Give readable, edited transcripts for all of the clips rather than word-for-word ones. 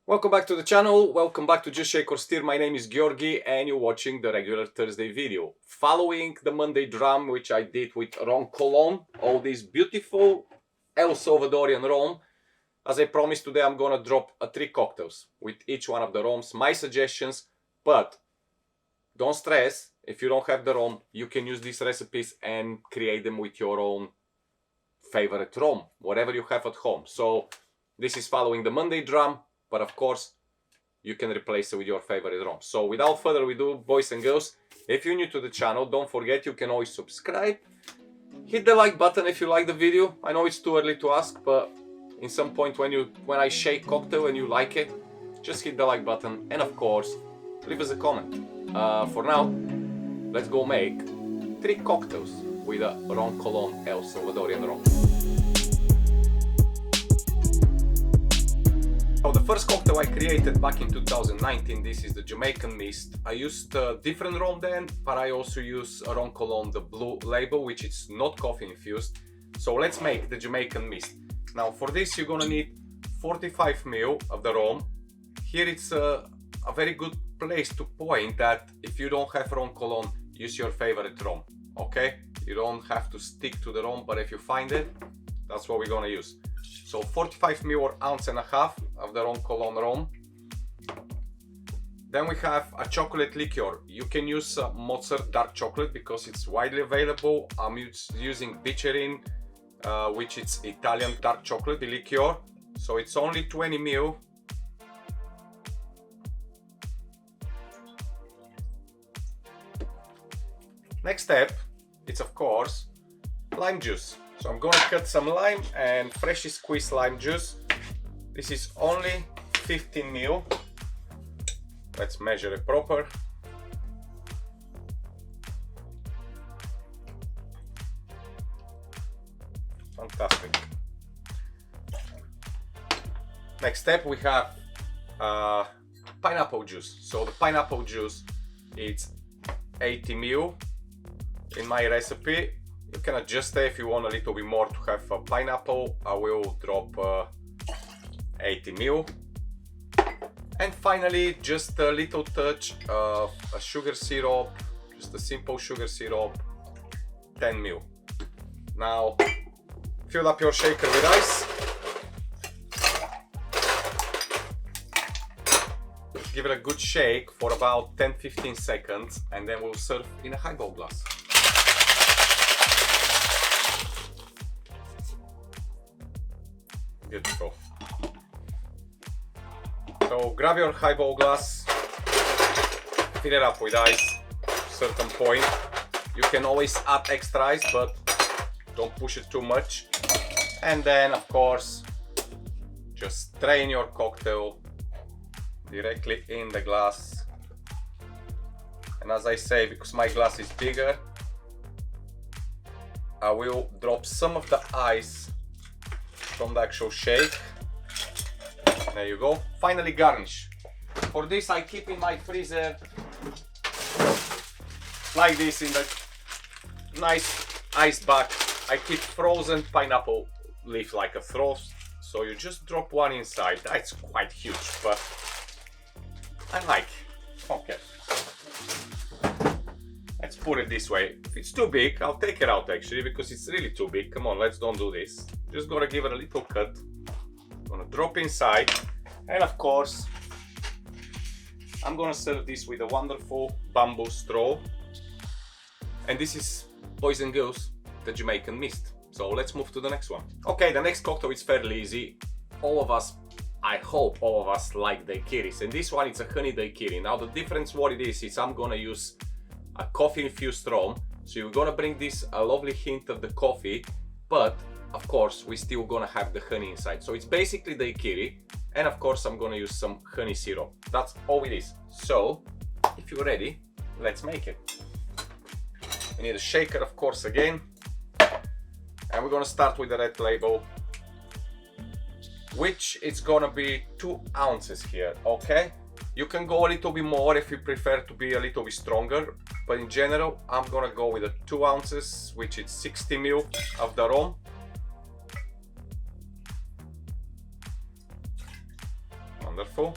Welcome back to the channel, welcome back to Just Shake or Stir. My name is Georgi and you're watching the regular Thursday video. Following the Monday drum which I did with Ron Colon, all this beautiful El Salvadorian rum, as I promised today I'm gonna drop 3 cocktails with each one of the rums, my suggestions, but don't stress, if you don't have the rum, you can use these recipes and create them with your own favorite rum, whatever you have at home. So this is following the Monday drum, but of course you can replace it with your favorite rum. So without further ado, boys and girls, if you're new to the channel, don't forget you can always subscribe, hit the like button if you like the video. I know it's too early to ask, but in some point when I shake cocktail and you like it, just hit the like button and of course leave us a comment. For now, let's go make 3 cocktails with a Ron Colon El Salvadorian rum. So the first cocktail I created back in 2019, this is the Jamaican Mist. I used a different rum then, but I also use Ron Colon, the blue label, which is not coffee infused. So let's make the Jamaican Mist. Now for this you're gonna need 45 ml of the rum. Here it's a very good place to point that if you don't have Ron Colon, use your favorite rum, okay? You don't have to stick to the rum, but if you find it, that's what we're gonna use. So 45 ml or ounce and a half of the Ron Colon rum. Then we have a chocolate liqueur. You can use Mozart dark chocolate because it's widely available. I'm using Bicerin, which is Italian dark chocolate, the liqueur. So it's only 20 ml. Next step, it's of course lime juice. So I'm gonna cut some lime and freshly squeezed lime juice. This is only 15 ml. Let's measure it proper. Fantastic. Next step we have pineapple juice. So the pineapple juice, it's 80 ml in my recipe. You can adjust it if you want a little bit more to have a pineapple. I will drop 80 ml. And finally, just a little touch of a sugar syrup, just a simple sugar syrup, 10 ml. Now, fill up your shaker with ice. Give it a good shake for about 10-15 seconds and then we'll serve in a highball glass. Beautiful. So grab your highball glass, fill it up with ice. At a certain point, you can always add extra ice, but don't push it too much. And then, of course, just strain your cocktail directly in the glass. And as I say, because my glass is bigger, I will drop some of the ice from the actual shake. There you go. Finally garnish. For this I keep in my freezer like this in the nice ice bag. I keep frozen pineapple leaf like a frost. So you just drop one inside. That's quite huge, but I like. Okay. Let's put it this way. If it's too big, I'll take it out actually because it's really too big. Come on, let's don't do this. Just gonna give it a little cut. Gonna drop inside. And of course, I'm gonna serve this with a wonderful bamboo straw. And this is, boys and girls, the Jamaican Mist. So let's move to the next one. Okay, the next cocktail is fairly easy. All of us, I hope all of us like daiquiris. And this one, it's a honey daiquiri. Now the difference what it is I'm gonna use a coffee infused rum. So you're gonna bring this a lovely hint of the coffee, but of course we're still gonna have the honey inside. So it's basically daiquiri, and of course I'm gonna use some honey syrup. That's all it is. So if you're ready, let's make it. We need a shaker, of course, again, and we're gonna start with the red label, which is gonna be 2 ounces here. Okay, you can go a little bit more if you prefer to be a little bit stronger, but in general I'm gonna go with the 2 ounces, which is 60 ml of the rum. Wonderful.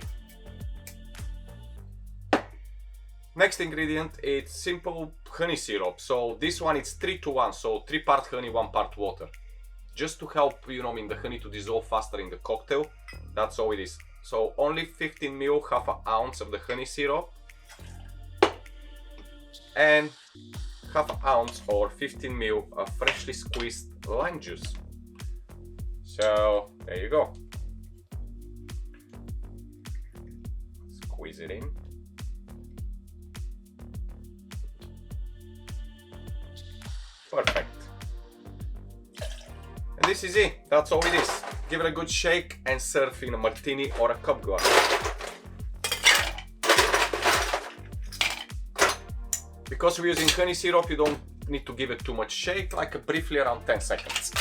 Next ingredient is simple honey syrup. So this one is 3-to-1, so 3 part honey, 1 part water. Just to help, you know, the honey to dissolve faster in the cocktail. That's all it is. So only 15 ml, half an ounce of the honey syrup. And half an ounce or 15 ml of freshly squeezed lime juice. So there you go. Squeeze it in. Perfect. And this is it. That's all it is. Give it a good shake and serve in a martini or a cup glass. Because we're using honey syrup, you don't need to give it too much shake, like briefly around 10 seconds.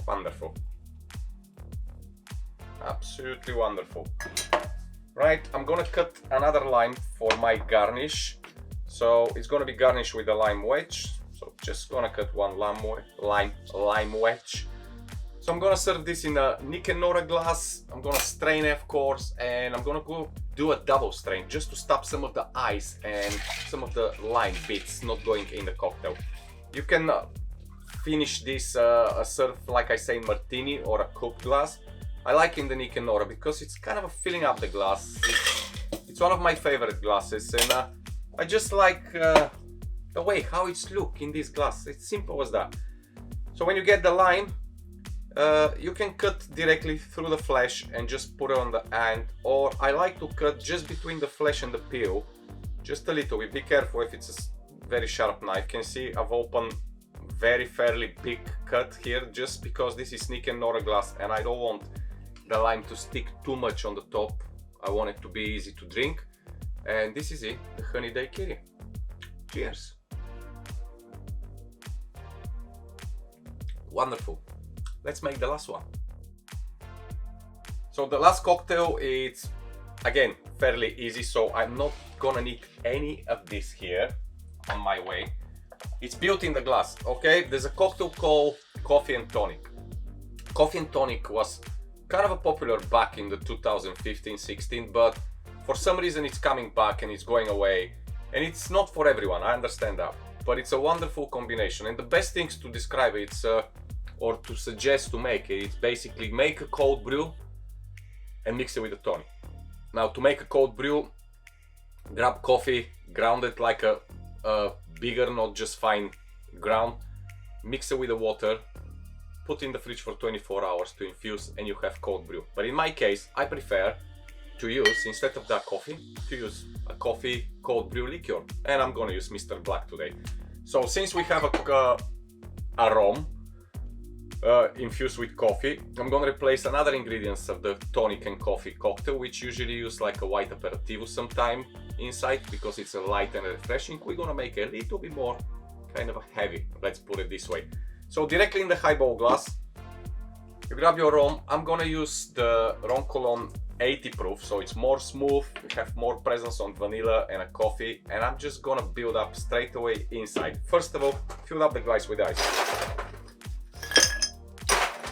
Wonderful. Absolutely wonderful. Right, I'm gonna cut another lime for my garnish. So it's gonna be garnished with a lime wedge. So just gonna cut one lime wedge. So I'm gonna serve this in a Nick and Nora glass. I'm gonna strain it, of course, and I'm gonna go do a double strain just to stop some of the ice and some of the lime bits not going in the cocktail. You can finish this serve, like I say, in martini or a coupe glass. I like in the Nick and Nora because it's kind of filling up the glass. It's one of my favorite glasses, and I just like the way how it's look in this glass. It's simple as that. So when you get the lime, you can cut directly through the flesh and just put it on the end, or I like to cut just between the flesh and the peel, just a little bit. Be careful if it's a very sharp knife. You can see I've opened very fairly big cut here, just because this is Nick and Nora glass and I don't want the lime to stick too much on the top. I want it to be easy to drink. And this is it, the honey daiquiri. Cheers. Wonderful. Let's make the last one. So the last cocktail is, again, fairly easy, so I'm not gonna need any of this here on my way. It's built in the glass, okay? There's a cocktail called Coffee and Tonic. Coffee and Tonic was kind of a popular back in the 2015-16, but for some reason it's coming back and it's going away, and it's not for everyone, I understand that, but it's a wonderful combination. And the best things to describe it, or to suggest to make it, it's basically make a cold brew and mix it with a tonic. Now, to make a cold brew, grab coffee, ground it like a bigger, not just fine ground, mix it with the water, put in the fridge for 24 hours to infuse, and you have cold brew. But in my case, I prefer to use, instead of that coffee, to use a coffee cold brew liqueur, and I'm gonna use Mr. Black today. So since we have a rum infused with coffee, I'm gonna replace another ingredients of the tonic and coffee cocktail, which usually use like a white aperitivo sometime inside, because it's a light and refreshing. We're gonna make it a little bit more kind of heavy, let's put it this way. So directly in the highball glass, you grab your rum. I'm gonna use the Ron Colon 80 proof, so it's more smooth, you have more presence on vanilla and a coffee, and I'm just gonna build up straight away inside. First of all, fill up the glass with ice.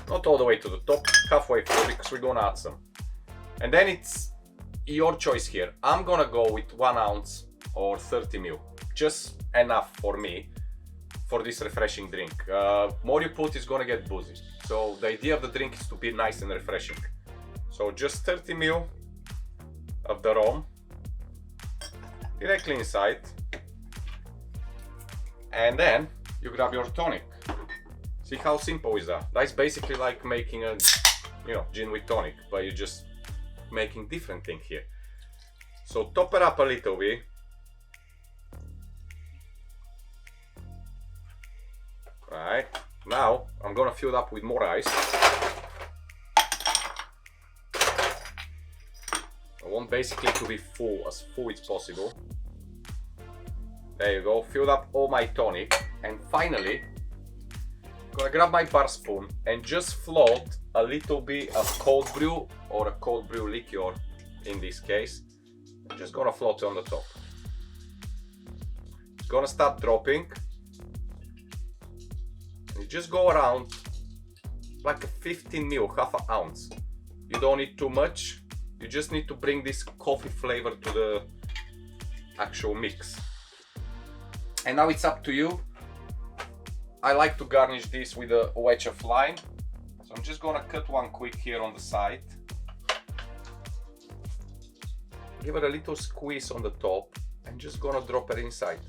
Not all the way to the top, halfway through, because we're gonna add some. And then it's your choice here. I'm gonna go with 1 ounce or 30 ml, just enough for me for this refreshing drink. More you put, is gonna get boozy. So the idea of the drink is to be nice and refreshing. So just 30 ml of the rum directly inside, and then you grab your tonic. See how simple is that? That's basically like making a, gin with tonic, but you're just making different thing here. So top it up a little bit. Right, now I'm gonna fill it up with more ice. I want basically to be as full as possible. There you go, filled up all my tonic, and finally I'm gonna grab my bar spoon and just float a little bit of cold brew, or a cold brew liqueur in this case. I'm just gonna float it on the top. It's gonna start dropping. You just go around like a 15 ml, half an ounce. You don't need too much. You just need to bring this coffee flavor to the actual mix. And now it's up to you. I like to garnish this with a wedge of lime. So I'm just gonna cut one quick here on the side. Give it a little squeeze on the top and just gonna drop it inside.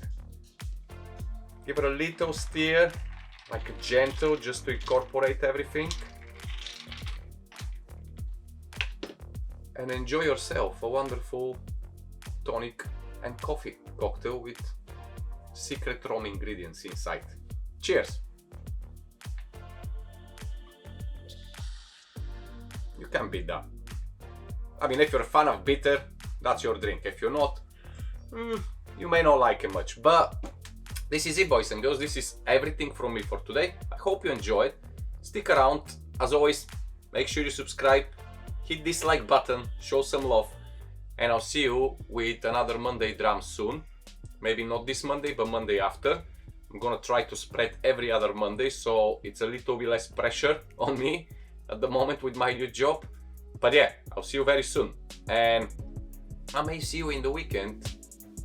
Give it a little stir, like a gentle, just to incorporate everything. And enjoy yourself a wonderful tonic and coffee cocktail with secret rum ingredients inside. Cheers! You can't beat that. I mean, if you're a fan of bitter, that's your drink. If you're not, you may not like it much. But this is it, boys and girls. This is everything from me for today. I hope you enjoyed. Stick around. As always, make sure you subscribe. Hit this like button. Show some love. And I'll see you with another Monday Dram soon. Maybe not this Monday, but Monday after. I'm gonna try to spread every other Monday, so it's a little bit less pressure on me at the moment with my new job. But yeah, I'll see you very soon. And I may see you in the weekend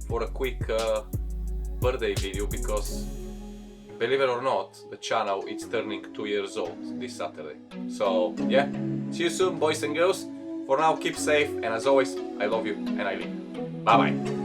for a quick birthday video, because believe it or not, the channel is turning 2 years old this Saturday. So yeah, see you soon, boys and girls. For now, keep safe, and as always, I love you and I leave. Bye bye.